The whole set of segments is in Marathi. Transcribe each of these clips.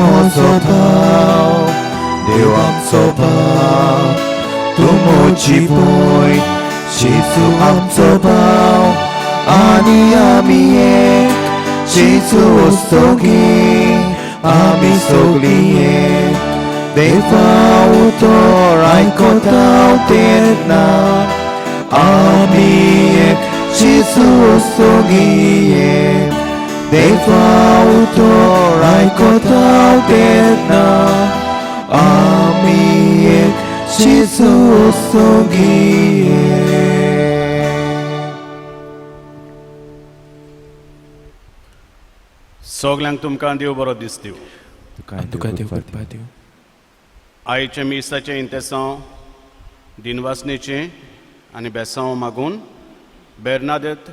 म्हजो भाव देव आमचो भाव तूं म्हजी भूंय जेजू आमचो भाव आनी आमी एक जेजू वस्तोगी आमी सगळीं एक देवा उतर आयकता तेन्ना आमी एक जेजू वस्तोगी एक देवा उतर आयकता तेन्ना आमी एक जेजू वस्तोगी सगल्यांक तुमकां देव बरो दीस दिवं. तुका देव करपा दिवं. आयच्या मिसाचें इंतेसांव दिनवासनेचें आनी बेसांव मागून बेर्नादेत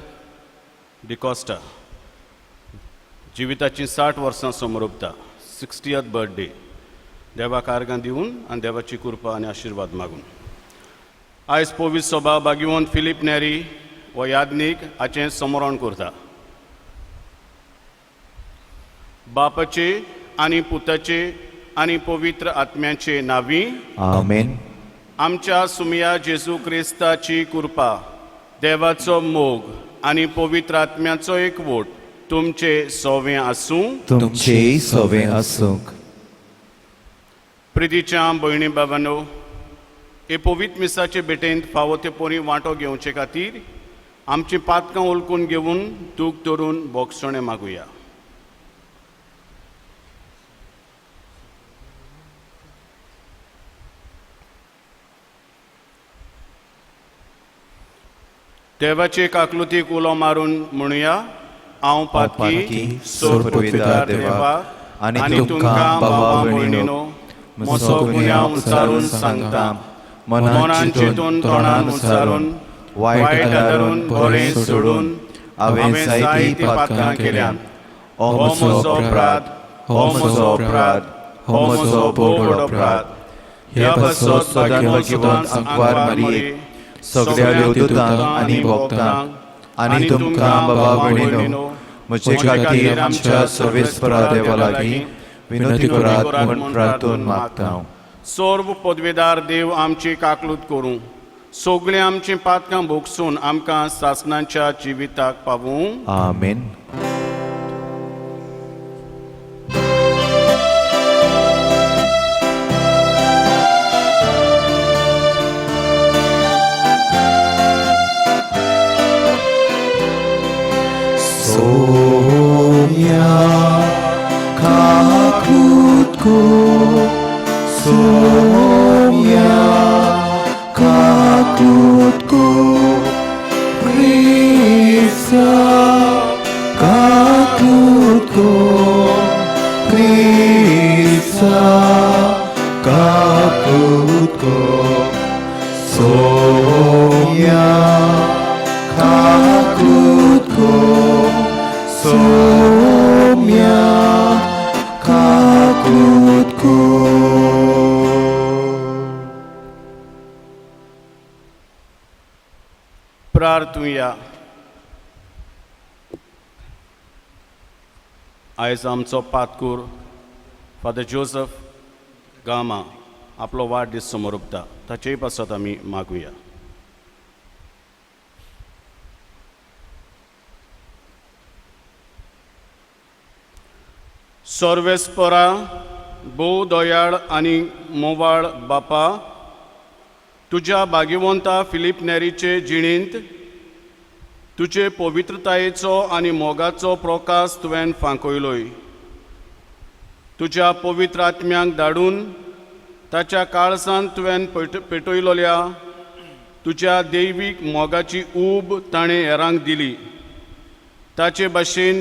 डिकोस्टा जिविताची 60 वर्सां समोर ओंपता 60th बर्थडे देवाक आर्गां दिवन आनी देवाची कृपा आनी आशिर्वाद मागून आयज पवित्र सभा भाग्यवंत फिलीप नेरी हो यादनीक हाचें समरण करता. बापाचे आनी पुताचे आनी पवित्र आत्म्याचे नांवी आमेन. आमच्या सुमया जेजू क्रिस्ताची कृपा देवाचो मोग आनी पवित्र आत्म्याचो एकवट तुमचे सवें आसूं. तुमचेय सवें आसूंक. प्रितीच्या भयणी बाबांनो, हे पवित्र मिसाचे भेटेंत फावो ते पोरी वांटो घेवचे खातीर आमची पातकां उलकून घेवन दूख धरून बोगसणे मागुया. देवाचे काकलुतीक उलो मारून म्हणुया, हांव पातकी सोर्पविदार देवा आनी तुमकां भावा भयणीनो म्हजो गुन्यांव उचारून सांगता. मनान चिंतून तोंडान उचारून वायट धरून बरें सोडून हांवें जायती पातकां केल्यात. हो म्हजो अपराध, हो म्हजो अपराध, हो म्हजो भोव अपराध. ह्या पासत सदां आंकवार मारी सगळ्या देवदूतांक आनी भक्तांक आनी तुमकां बाबा भयणीनो म्हजे खातीर आमच्या सर्वेस्परा देवा लागीं विनंती करात म्हूण प्रार्थून मागता. सर्व पदवेदार देव आमची काकलूत करूं, सगळीं आमची पातकां भोगसून आमकां सासणाच्या जिविताक पावूं. आमेन. Sonia kaklutku, Sonia kaklutku, Krista kaklutku, Krista kaklutku, Sonia kaklutku. Somia kaklutku. प्रार्थुया. आयज आमचो पातकूर फादर जोसेफ गामा आपलो वाडदीस समोर ओंपता. ताचेय पासत आमी मागुया. सर्वेस्परा भोव दयाळ आनी मोवाळ बापा, तुज्या भाग्यवंता फिलीप नेरीचे जिणेंत तुजे पवित्रतायेचो आनी मोगाचो प्रकाश तुवें फांकयलोय. तुज्या पवित्र आत्म्यांक धाडून ताच्या काळजांत तुवें पेटयलोल्या तुज्या दैवीक मोगाची ऊब ताणें हेरांक दिली. ताचे भाशेन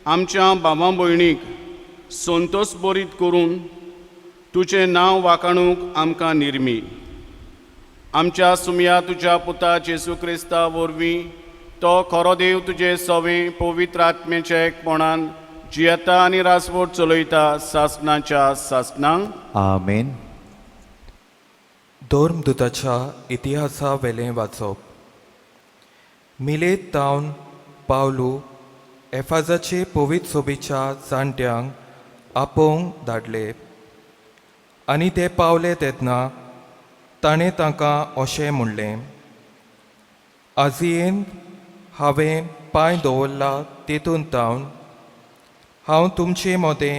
आमच्या भावां भयणीक संतोश बरीत करून तुजें नांव वाखाणूंक आमकां निर्मी. आमच्या सुमया तुज्या पुता जेजू क्रिस्ता वरवीं तो खरो देव तुजे सवें पवित्र आत्मेच्या एकपणान जियेता आनी रासवट चलयता सासणाच्या सासणांक. आमेन. धर्मदूताच्या इतिहासा वेलें वाचप. मिलेत तावन पावलू एफाजाचे पवित्र सोबीच्या जाणट्यांक आपोवंक धाडले आनी ते पावले तेन्ना ताणें तांकां अशें म्हणलें, आजयेन हांवें पांय दवरला तेतून तावन हांव तुमचे मदें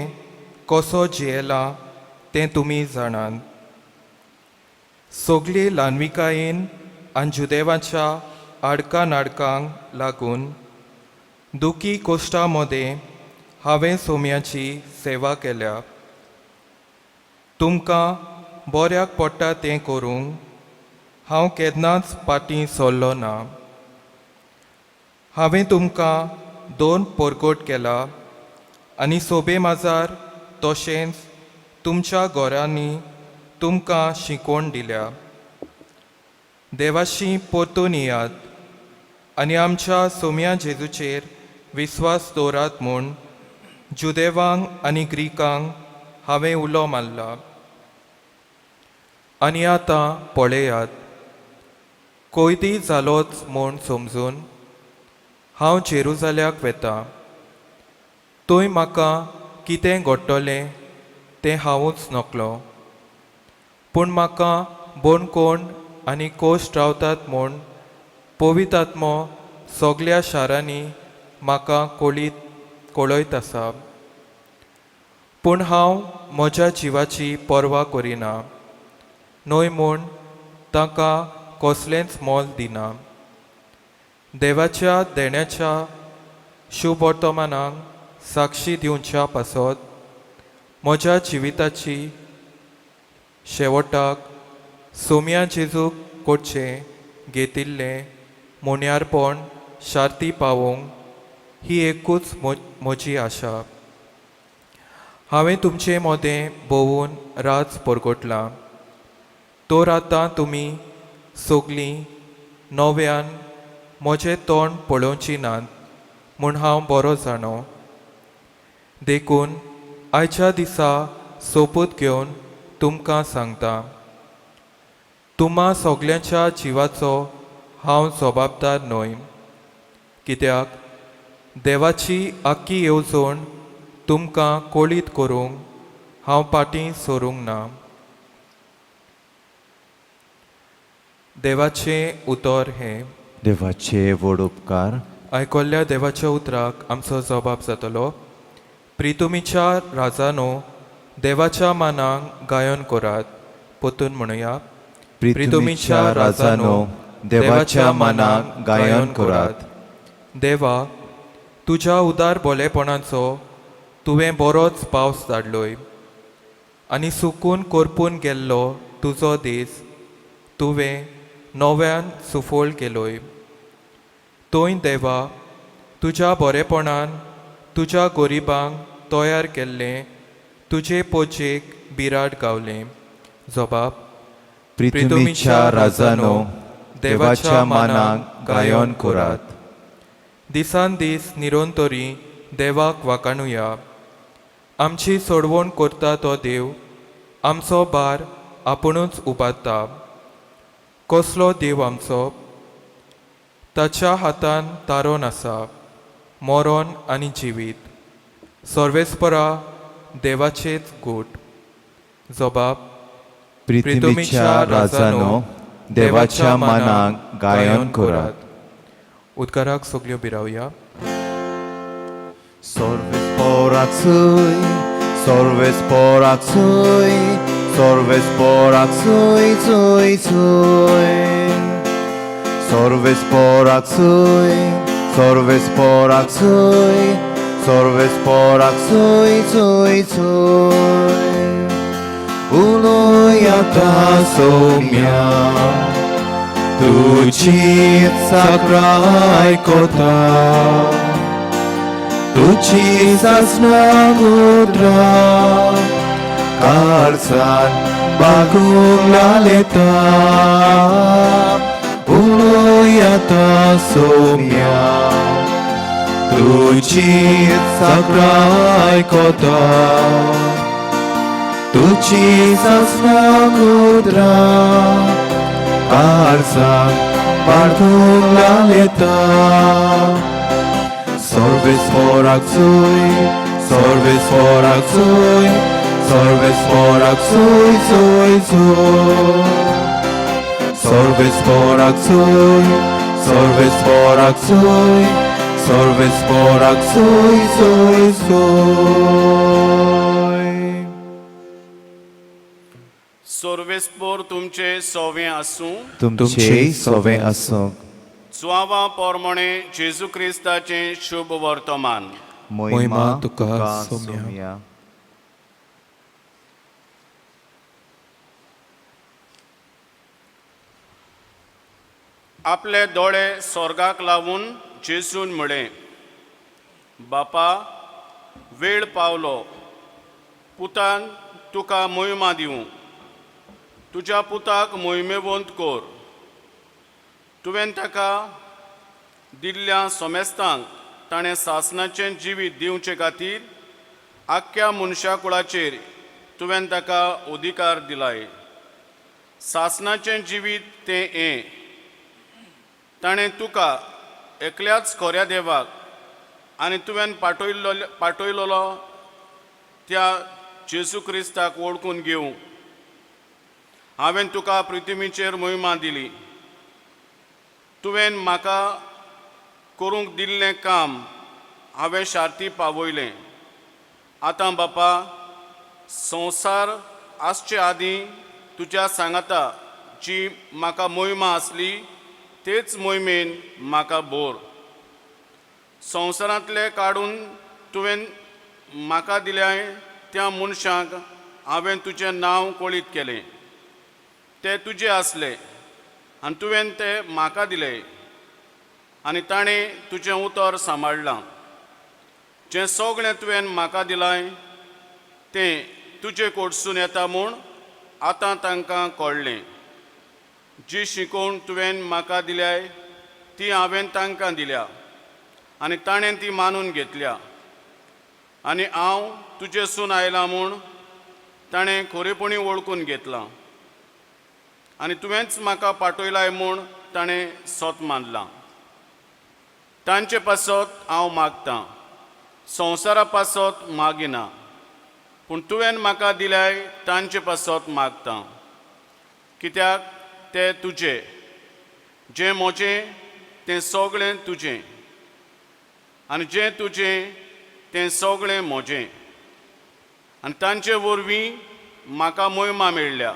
कसो जियेला तें तुमी जाणात. सगळे ल्हानविकायेन आनी जुदेवाच्या आडका नाडकांक लागून दुखी कोश्टा मदें हांवें सोम्याची सेवा केल्या. तुमकां बऱ्याक पडटा तें करूंक हांव केन्नाच फाटीं सरलो ना. हांवें तुमकां 2 परगोट केला आनी सोबे माजार तशेंच तुमच्या घरांनी तुमकां शिकवण दिल्या. देवाशी परतून येयात आनी आमच्या सोम्या जेजूचेर विस्वास दवरात म्हूण जुदेवांक आनी ग्रीकांक हांवें उलो मारला. आनी आतां पळयात, कोयदी जालोच म्हूण समजून हांव जेरुजाल्याक वेतां. थंय म्हाका कितें घडटलें तें हांवूच नकलो, पूण म्हाका बोणकोण आनी कोश्ट रावतात म्हूण पवित्र आत्मो सगळ्या शारांनी म्हाका कळयत आसा. पूण हांव म्हज्या जिवाची पर्वा करिना, न्हय म्हूण ताका कसलेंच मोल दिना. देवाच्या देण्याच्या शुभ वर्तमानाक साक्षी दिवच्या पासत म्हज्या जिविताची शेवटाक सोम्या जेजूक कडचें घेतिल्लें मोन्यारपण शार्ती पावोवंक ही एकूच म्हजी आशा. हांवें तुमचे मदें भोवून राज परगटलां, तर आतां तुमी सगळीं नव्यान म्हजें तोंड पळोवची नात म्हूण हांव बरो जाणो. देखून आयच्या दिसा सोपूत घेवन तुमकां सांगता, तुम्हा सगळ्यांच्या जिवाचो हांव जबाबदार न्हय, कित्याक देवाची आख्खी येवजण तुमकां कळीत करूंक हांव फाटीं सरूंक ना. देवाचें उतर हें. देवाचे व्हड उपकार. आयकल्ल्या देवाच्या उतराक आमचो जबाब जातलो. प्रितुमीच्या राजानो देवाच्या मानाक गायन करात. पोतून म्हणुया, प्रितुमीच्या राजानो देवाच्या मानाक गायन करात. देवा, तुज्या उदार भोलेपणाचो तुवें बरोच पावस धाडलोय आनी सुकून करपून गेल्लो तुजो दीस तुवें नव्यान सुफोळ केलोय. थंय देवा, तुज्या बरेपणान तुज्या गोरिबांक तयार केल्लें तुजे पोजेक बिराड गावलें. जबाब. प्रितुमीच्या राजानो देवाच्या मानाक गायन करात. दिसान दीस निरोंतरी देवाक वाखाणुया. आमची सोडवण करता तो देव आमचो भार आपुणूच उबारता. कसलो देव आमचो? ताच्या हातान तारोन आसा, मरण आनी जिवीत. सर्वेस्परा देवाचेच गूट. जबाब. प्रितुमीच्या राजानो देवाच्या मानाक गायन करात. उद्गाराक सगल्यो बिरावया. Sorvesporak sui, sorvesporak sui, sorvesporak sui, sui, sui. Sorvesporak sui, sorvesporak sui, sorvesporak sui, sui, sui. Ulojata soumya, tuci sakrai kota. Tuci sasna mudra, kalsan bagong laleta. Ulojata soumya, tuci sakrai kota. Tuci sasna mudra, kalsan bagong laleta. Sorvesporak sui, Sorvesporak soy, sorvesporak soy, soy, soy. Sorvesporak soy, sorvesporak soy, sorvesporak soy, soy, soy. सोर्वेस्पोर तुमचे सोवे आसूं तुमचे सोवे आसूं. सुवावा पोरमोणे जेजू क्रिस्ताचे शुभ वर्तमान. मोहिमा तुका तुका सोम्या. सोम्या. आपले दोळे स्वर्गाक लावून जेजून म्हळें, बापा, वेळ पावलो. पुतान तुका मोहिमा दिवं. तुज्या पुताक मोहिमेवंत कोर. तुवें ताका दिल्ल्या सोमेस्तांक ताणें सासणाचें जिवीत दिवचे खातीर आख्ख्या मनशा कुळाचेर तुवें ताका अधिकार दिलाय. सासणाचें जिवीत तें हें. ताणें तुका एकल्याच खोऱ्या देवाक आनी तुवें पाठयलोलो त्या जेजू क्रिस्ताक वळखून घेवं. हांवें तुका पृथ्वीचेर मोहिमा दिली. तुवें म्हाका करूंक दिल्लें काम हांवें शार्ती पावयलें. आतां बापा, संवसार आसचे आदीं तुज्या सांगाता जी म्हाका मोहिमा आसली तेच मोहिमेन म्हाका बोर. संवसारांतले काडून तुवें म्हाका दिल्या त्या मनशाक हांवें तुजें नांव कळीत केलें. ते तुजे आसले आनी तुवें ते म्हाका दिले आनी ताणें तुजें उतर सांबाळलां. जें सगळें तुवें म्हाका दिलां तें तुजे कडसून येता म्हूण आतां तांकां कळ्ळें. जी शिकोवण तुवें म्हाका दिल्या ती हांवें तांकां दिल्या आनी ताणें ती मानून घेतल्या. आनी हांव तुजेसून आयलां म्हूण ताणें खरेपणी वळखून घेतलां. आनी तुवेंच म्हाका पाठयलाय म्हूण ताणें सोत मानलां. तांचे पासत हांव मागतां. संवसारा पासत मागिना, पूण तुवें म्हाका दिल्याय तांचे पासत मागतां. कित्याक ते तुजें. जें म्हजें तें सगळें तुजें आनी जें तुजें तें सगळें म्हजें. आनी तांचे वरवीं म्हाका मोहिमा मेळ्ळ्या.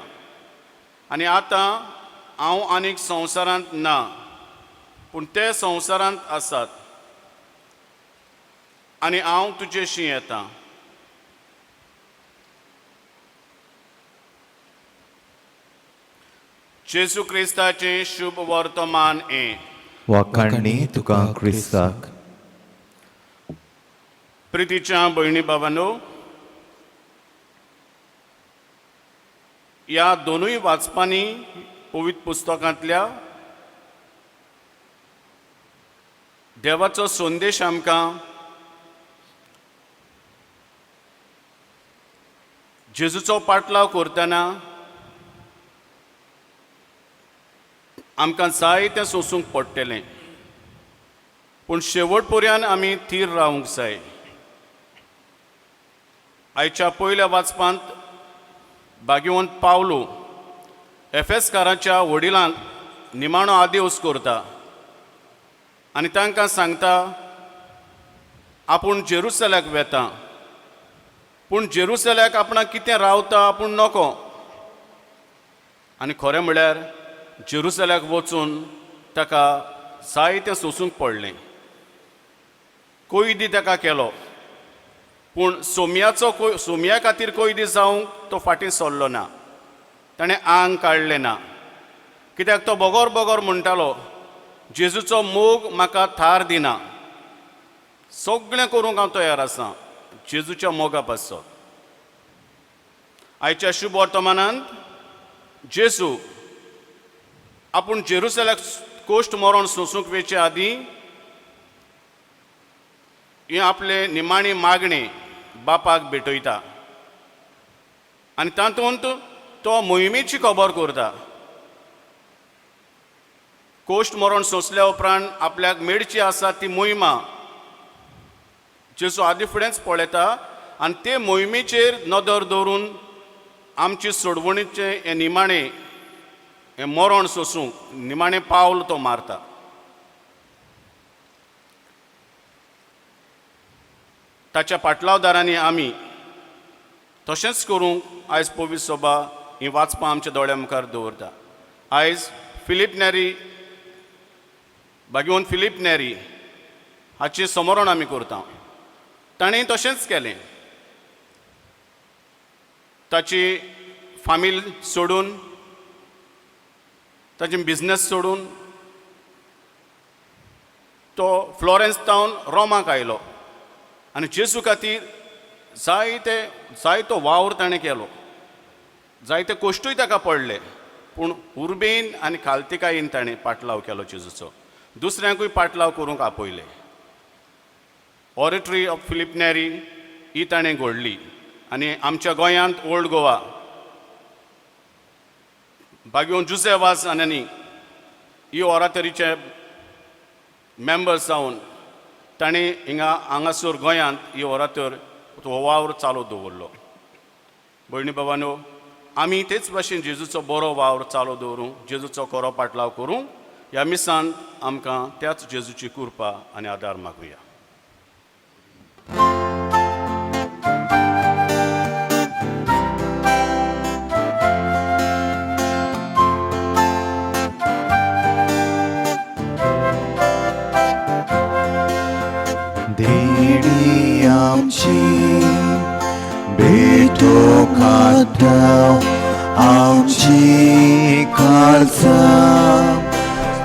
आनी आतां हांव आनीक संवसारांत ना, पूण ते संवसारांत आसात आनी हांव तुजेशी येतां. जेजू क्रिस्ताचें शुभ वर्तमान हें. वाखाणणी तुका क्रिस्ताक. प्रितीच्या भयणी भावांनो, ह्या दोनूय वाचपांनी पवित्र पुस्तकांतल्या देवाचो संदेश आमकां जेजूचो पाटलाव करतना आमकां जाय तें सोंसूंक पडटलें, पूण शेवट पर्यंत आमी थीर रावूंक जाय. आयच्या पयल्या वाचपांत भाग्यवंत पावलो एफेसकाराच्या वडिलांक निमाणो आदेश करता आनी तांकां सांगता आपूण जेरुसलेमाक वेता, पूण जेरुसलेमाक आपणाक कितें रावता आपूण नको. आनी खरें म्हळ्यार जेरुसलेमाक वचून ताका जायतें सोंसूंक पडलें. कैदी ताका केलो, पूण सोमया खातीर कैदी जावंक तो फाटीं सरलो ना. ताणें आंग काडलें ना, कित्याक तो बोगोर म्हणटालो, जेजूचो मोग म्हाका थार दिना. सगळें करूंक हांव तयार आसां जेजूच्या मोगा पासत. आयच्या शुभ वर्तमानांत जेजू आपूण जेरुसलेमाक कोश्ट मरण सोंसूंक वेचे आदीं ही आपले निमाणी मागणी बापाक भेटयता आनी तातूंत तो मोहिमेची खबर करता. कोश्ट मरण सोंसल्या उपरांत आपल्याक मेळची आसा ती मोहिमा जेजू आदी फुडेंच पळयता आनी ते मोहिमेचेर नदर दवरून आमची सोडवणीचें हें निमाणें हें मरण सोसूंक निमाणें पावल तो मारता. ताच्या पाटलावदारांनी आमी तशेंच करूंक आयज पवित्र सभा ही वाचपां आमच्या दोळ्या मुखार दवरता. आयज फिलीप नॅरी भाग्यवन फिलीप नॅरी हाचें समरण आमी करता. ताणें तशेंच केलें. ताची फामील सोडून ताचें बिझनस सोडून तो फ्लॉरेन्स तावन रोमाक आयलो आनी जेजू खातीर जायतो वावर ताणें केलो. जायते कश्टूय ताका पडले, पूण उर्बेन आनी खालतिकायेन ताणें पाटलाव केलो जेजूचो. दुसऱ्यांकूय पाटलाव करूंक आपयले. ऑरिटरी ऑफ फिलीप नॅरी ही ताणें घडली आनी आमच्या गोंयांत ओल्ड गोवा भाग्यवन जुसे वास आनी ही ऑराटरीचे मेंबर्स जावन ताणें हांगासर गोंयांत ही ऑराटर हो वावर चालू दवरलो. भयणी बाबांनो, आमी तेच भाशेन जेजूचो बरो वावर चालू दवरूं, जेजूचो खरो पाटलाव करूं. ह्या मिसान आमकां त्याच जेजूची कृपा आनी आदार मागुया. देणी आमची भेटूंक आतां आमची काळजां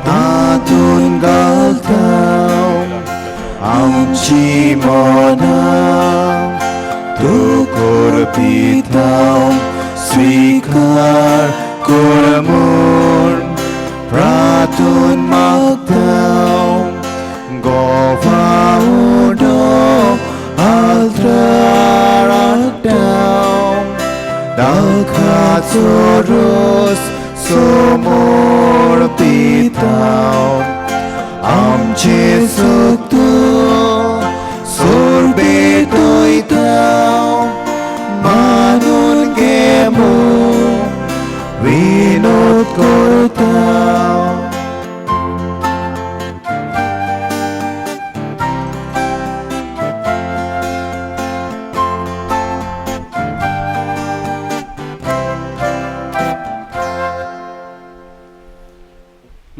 तातूंत घालता आमची मनां तूं करपिता स्वीकार कर म्हूण प्रार्थून मागता. Govaudo altraradam Dalkatsorus somor pitam Amche suktu sorbetoitam Manun gemu vinod kortam.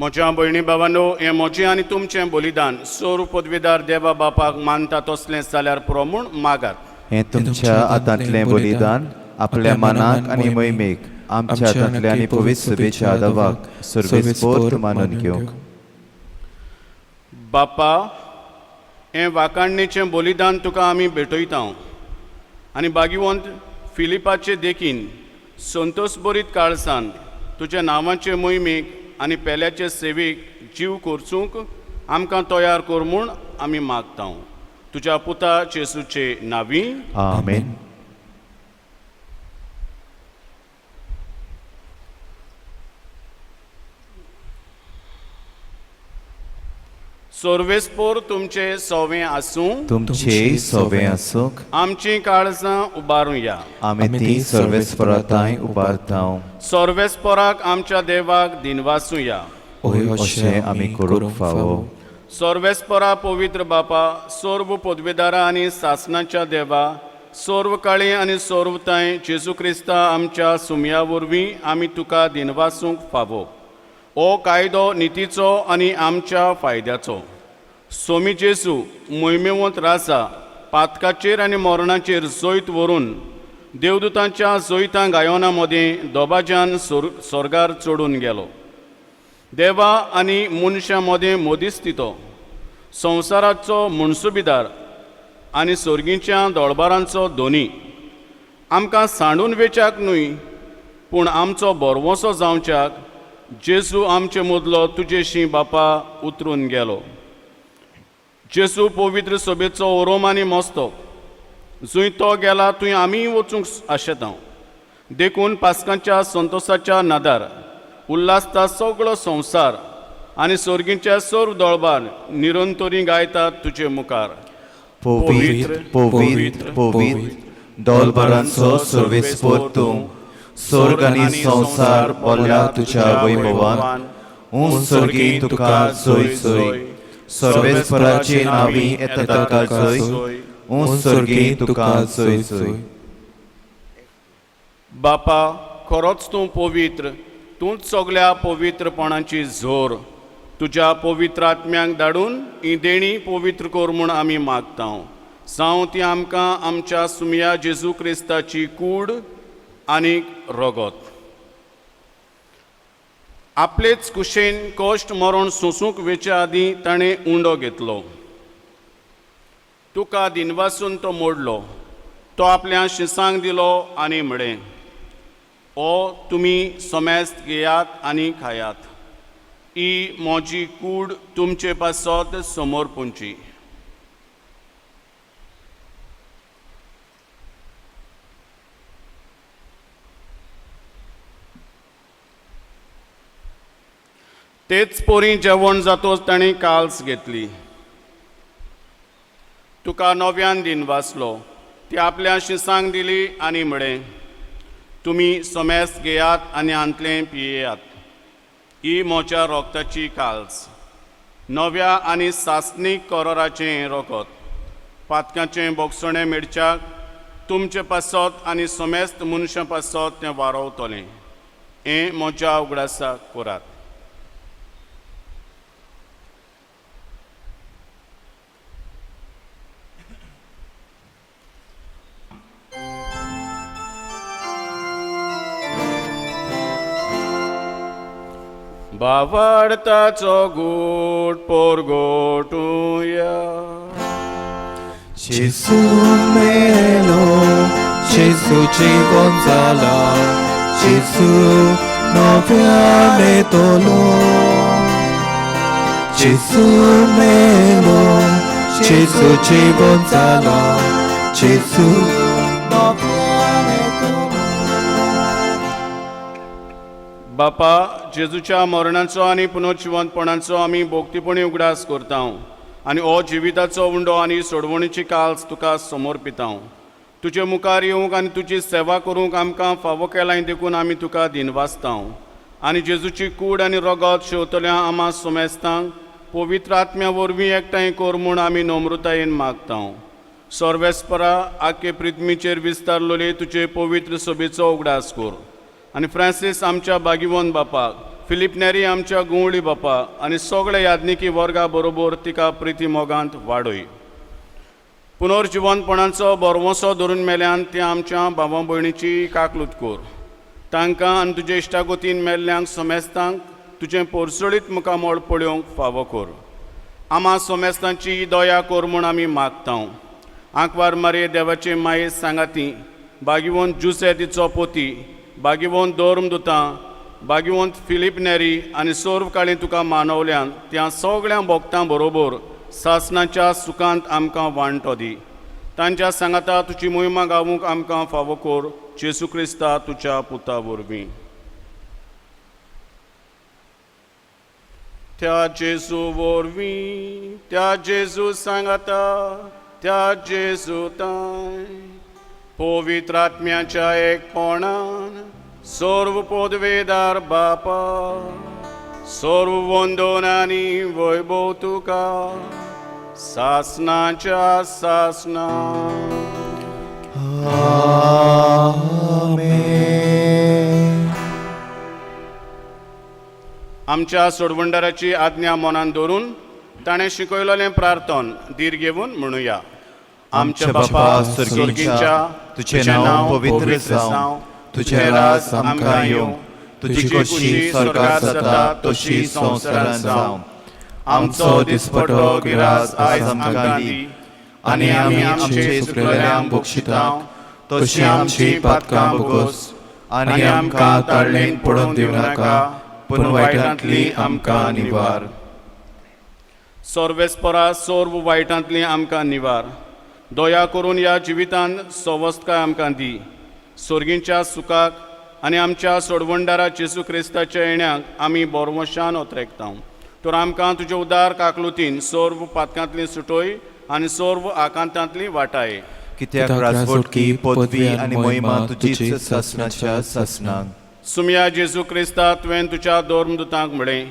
म्हज्या भयणी भावांनो, हें म्हजें आनी तुमचें बलिदान सौर पदवीदार देवा बापाक मानता तसलेंच जाल्यार पुरो म्हूण मागात. हें तुमच्या हातांतलें बलिदान आपल्या मनाक आनी मोहिमेक आमच्या हातांतल्या आनी पवित्र सभेच्या आदावाक सर्वेस्पोर्त मानून घेवंक. बापा, हें वाकाणणेचें बलिदान तुका आमी भेटयता आनी भाग्यवंत फिलिपाचे देखीन संतोश भरीत काळसान तुज्या नांवाचे मोहिमेक आनी पेल्याचे सेवेक जीव करचूंक आमकां तयार कर म्हूण आमी मागता. तुज्या पुता जेजूचे नांवी. आमेन. सर्वेस्पोर तुमचे सवें आसूं. तुमचे सवें आसूंक. आमची काळजां उबारुया. आमी ती सर्वेस्पराताय उबारता. सर्वेस्पराक आमच्या देवाक दिनवासुया. अशें आमी करूंक फावो. सर्वेस्परा पवित्र बापा, सर्व पदवीदारा आनी सासणाच्या देवा, सर्व काळी आनी सर्वताय जेजू क्रिस्ता आमच्या सुमया वरवीं आमी तुका दिनवासूंक फावो. हो कायदो नितीचो आनी आमच्या फायद्याचो. सोमी जेजू मोहिमेवंत राजा पातकाचेर आनी मरणाचेर जैत व्हरून देवदूतांच्या जैतां गायोना मदें दोबाज्यान स्वर्गार चडून गेलो. देवा आनी मनशां मदें मदिस्तितो, संवसाराचो मुणसुबीदार आनी सर्गीच्या दोळबारांचो धोनी, आमकां सांडून वेचाक न्हय पूण आमचो बरवोसो जावच्याक जेजू आमचे मदलो तुजेशी बापा उतरून गेलो. जेजू पवित्र सभेचो ओरोम आनी मस्तो, जंय तो गेला थंय आमी वचूंक आशेता. देखून पास्कांच्या संतोशाच्या नादार उल्हासता सगळो संवसार आनी सर्गीच्या सर्व दोळबार निरंतरी गायतात तुजे मुखार. Povit, Povit, Povit, दोलबरांचो सर्वेस्पर तूं, स्वर्ग आनी संवसार भरला तुज्या वैभवान, सर्गी तुका जय जय, सर्वेस्पराची नावी येता ताका जय, सर्गी तुका जय जय. बापा, खरोच तूं पवित्र, तूंच सगळ्या पवित्रपणाची जोर. तुज्या पवित्र आत्म्यांक धाडून ही देणी पवित्र कर म्हूण आमी मागता. जावं ती आमकां आमच्या सुमया जेजू क्रिस्ताची कूड आनीक रगत. आपलेच कुशेन कश्ट मरण सोंसूंक वेच्या आदीं ताणें उंडो घेतलो. तुका दिनवासून तो मोडलो. तो आपल्या शिसांक दिलो आनी म्हळें, ओ तुमी सोमेस्त घेयात आनी खायात. ही म्हजी कूड तुमचे पासत समोर पोंची. तेच पोरी जेवण जातोच ताणें काल्स घेतली. तुका नव्यान दिन वाचलो. ती आपल्या शिसांक दिली आनी म्हळें, तुमी सोमेस्त घेयात आनी आंतलें पियेयात. ही म्हज्या रोगताची काल्स. नव्या आनी सासणीक कराराचें रोगत. पातकाचें बोगसणें मेडच्याक तुमचे पासत आनी सोमेस्त मनशां पासत तें वारोवतलें. हें म्हज्या उगडासाक करात. बावार्ताचो गोट पोरगोटुया. Gesù melo, Gesù জীবন জ্বালা, Gesù নব্যানে তোলো. Gesù melo, Gesù জীবন জ্বালা, Gesù নব্যানে তোলো. बापा, जेजूच्या मरणाचो आनी पुनर्जिवंतपणाचो आमी भोगतीपणी उगडास करता आनी हो जिविताचो उंडो आनी सोडवणीची काल्स तुका समर्पिता. तुजे मुखार येवंक आनी तुजी सेवा करूंक आमकां फावो केलां देखून आमी तुका दिनवासता. आनी जेजूची कूड आनी रगत शेवतल्या आमा सोमेस्तांक पवित्र आत्म्या वरवीं एकठांय कर म्हूण आमी नम्रतायेन मागता. सर्वेस्परा आख्खे पृथ्वीचेर विस्तारलोले तुजे पवित्र सभेचो उगडास कर. आनी फ्रांसीस आमच्या बागीवन बापाक, फिलीप नेरी आमच्या गुंवळी बापा आनी सगळे यादनिकी वर्गा बरोबर तिका प्रिती मोगांत वाडय. पुनर्जिवंतपणाचो बरवंसो धरून मेल्यान ते आमच्या भावा भयणीची काकलूत कर. तांकां आनी तुजे इश्टागोतीन मेल्ल्यांक सोमेस्तांक तुजें पोरसळीत मुखामोळ पळोवंक फावो कर. आमा सोमेस्तांची दया कर म्हूण आमी मागता. आंकवार मारये देवाचे माये सांगाती, बागीवंत जुसे तिचो पोती, बागीवंत दोर्मदुतां, बागीवंत फिलीप नेरी आनी सर्व काळी तुका मानवल्यान त्या सगळ्या भक्तां बरोबर सासणाच्या सुखांत आमकां वांटो दी. तांच्या सांगाता तुजी मोहिमा गावूंक आमकां फावो कर. जेजू क्रिस्ता तुज्या पुता वरवीं. त्या जेजू वरवीं, त्या जेजू सांगाता, त्या जेजू ताय पवित्र आत्म्याच्या एकपणान सर्व पदवेदार बापा, सर्व वंदन आनी वैभव तुका सासणाच्या सासणा. आमेन. आमच्या सोडवंडाराची आज्ञा मनान दवरून ताणें शिकयलेलें प्रार्थन धीर घेवन म्हणुया. आमच्या बापा स्वर्गीच्या, तुझे नाव पवित्र जावं, तुझे राज आमकां येवं, तुजी कशी स्वर्गात जाता तशी संवसारांत जावं. आमचो दिसपटो गिरास आयज आमकां दी, आनी आमी आमचे चुकलेल्यांक बक्षिता तशी आमची पातकां बगोस, आनी आमकां ताळणेन पडोवन दिवं नाका, पूण वायटांतली आमकां निवार. सर्वेस्परा सर्व वायटांतली आमकां निवार. दया करून ह्या जिवितांत सवस्तकाय आमकां दी. सर्गींच्या सुखाक आनी आमच्या सोडवंडारा जेजू क्रिस्ताच्या येण्याक आमी बोरवंशान ओतरेकता. तर आमकां तुजे उदार काकलुतीन सर्व पातकांतली सुटोय आनी सर्व आकांतांतली वाटाय. कित्याक राजवटकी पदवी आनी मोहिमा तुजीच ससनाच्या ससनांक. सुमया जेजू क्रिस्ता तुवें तुज्या धर्मदुतांक म्हळें,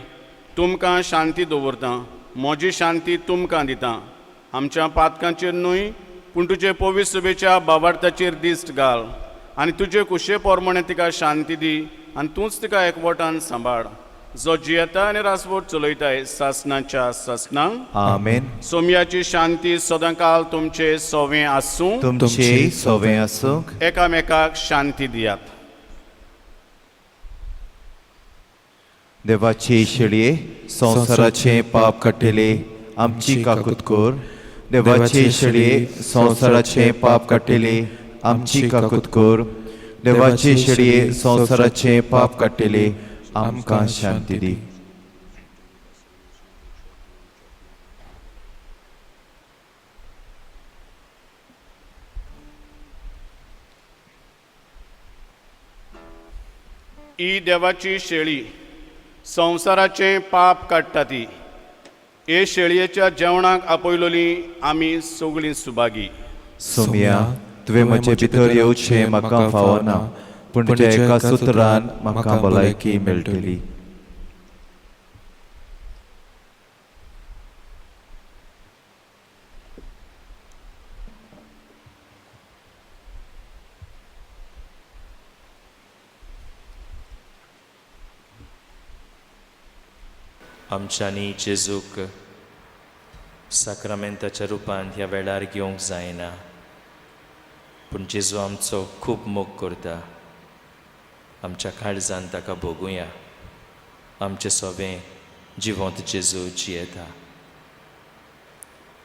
तुमकां शांती दवरतां, म्हजी शांती तुमकां दितां. आमच्या पातकांचेर न्हय पूण तुजे पवित्र सभेच्या भावार्थाचेर दिश्ट घाल आनी तुजे कुशे पोरमणे तिका शांती दी आनी तूंच तिका एकवटान सांबाळ, जो जियेता आनी रासवट चलयताय सासनाच्या ससनांक. आमेन. सोमयाची शांती सदांकाल तुमचे सोवें आसूं. तुमचे सोवें आसूंक. एकामेकाक शांती दियात. देवाचे शेळये संवसाराचे पाप काटिले आमची काकूत कोर. देवाचे शेळये संवसाराचे पाप काटिले आमची काकूत कोर. देवाचे शेळये संवसाराचे पाप काटिले आमकां शांती दी. ही देवाची शेळी संवसाराचे पाप काडटा ती. हे शेळयेच्या जेवणाक आपयलोली आमी सगळीं सुभागी. सोमया तुवें म्हजे भितर येवचें म्हाका फावना, पूण तुज्या एका सुत्रान म्हाका भलायकी मेळटली. आमच्यांनी जेजूक साक्रामेंताच्या रुपान ह्या वेळार घेवंक जायना, पूण जेजू आमचो खूब मोग करता. आमच्या काळजान ताका भोगुया. आमचें सोबें जिवंत जेजू जियेता.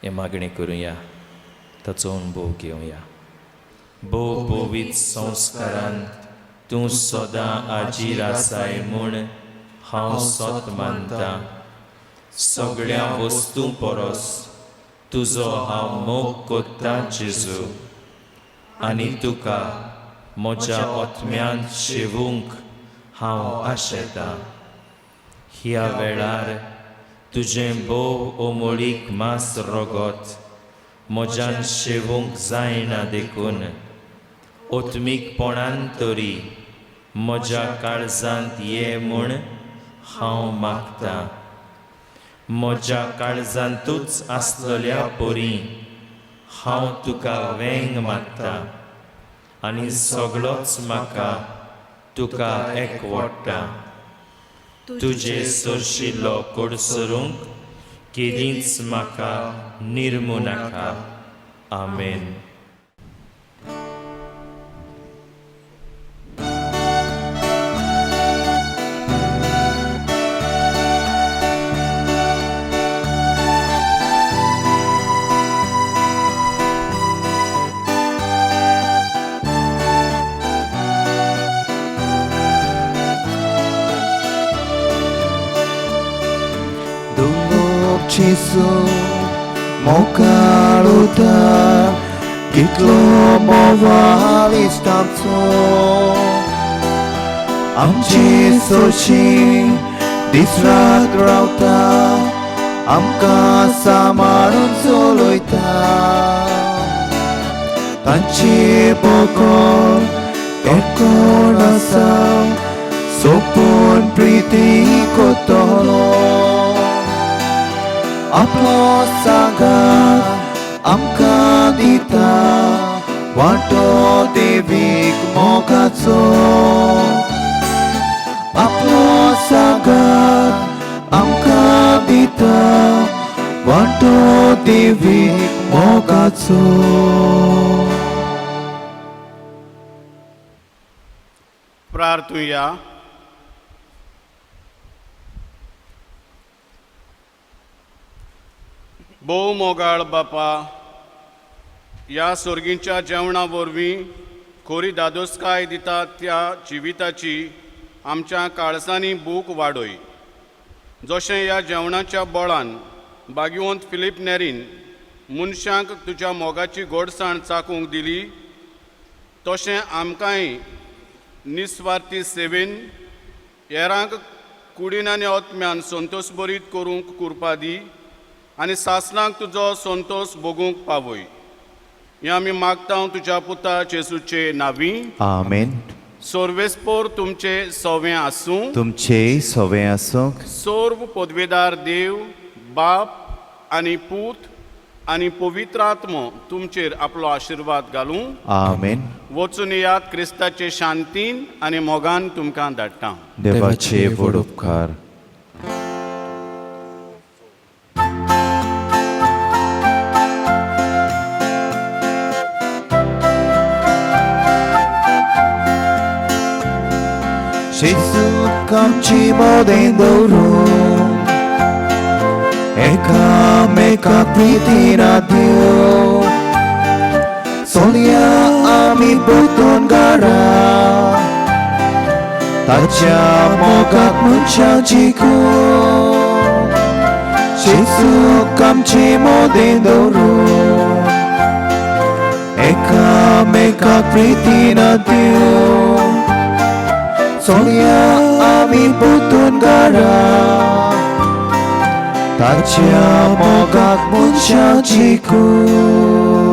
हे मागणी करुया, ताचो अनुभव घेवया. भोव भोवीत संस्कारान तूं सदां आजीर आसाय म्हूण हांव सोत मानता. सगळ्या वस्तू परस तुजो हांव मोग कोत्ता जेजू, आनी तुका म्हज्या ओतम्यांत शेवूंक हांव आशेतां. ह्या वेळार तुजें भोव ओमळीक मास रोगोत म्हज्यान शेवूंक जायना देखून ओतमीकपणान तरी म्हज्या काळजांत ये म्हूण हांव मागतां. म्हज्या काळजांतूच आसलेल्या पोरी हांव तुका वेंग मागतां, आनी सगळोच म्हाका तुका एकवडटा. तुजे सरशिल्लो कोडसरूंक केदींच म्हाका निर्मू नाका. आमेन. Jesu mokaluta kitlo mowalis tamco amchi sochi disrat rauta amka samarun soloita tanchi pokor ekonasa sopon priti kotolo आपलो सांगात आमकां दिता वांटो देवीक मोगाचो. आपलो सांगात आमकां दिता वांटो देवीक मोगाचो. प्रार्थुया. भोव मोगाळ बापा, ह्या सर्गीच्या जेवणा वरवीं खोरी दादोसकाय दिता त्या जिविताची आमच्या काळजांनी भूक वाडय. जशें ह्या जेवणाच्या बळान भाग्यवंत फिलीप नेरीन मनशांक तुज्या मोगाची गोडसाण चाखूंक दिली, तशें आमकांय निस्वार्थी सेवेन हेरांक कुडीन आनी ओतम्यान संतोश बरीत करूंक कुरपा दी आनी सासणांक तुजो संतोष भोगूंक पावय. हें आमी मागता तुज्या पुता जेजूचे नांवी. आमेन. सोर्वेस्पोर तुमचे सवें आसूं. तुमचे सवें आसूंक. सोर्व पदवेदार देव बाप आनी पूत आनी पवित्र आत्मो तुमचेर आपलो आशिर्वाद घालूं. आमेन. वचून येयात क्रिस्ताचे शांतीन आनी मोगान तुमकां धाडटा. देवाचे व्हड उपकार. जेजूक आमची मोदें दवरून एकामेकाक प्रितीन दिवं. सोलया आमी परतून घरा ताच्या मोगाक मनशां जिखून. जेजूक आमची मोदें दवरून एकामेकाक प्रितीन दिवं. सोलया आमी परतून घरा ताच्या मोगाक मनशां जिखून.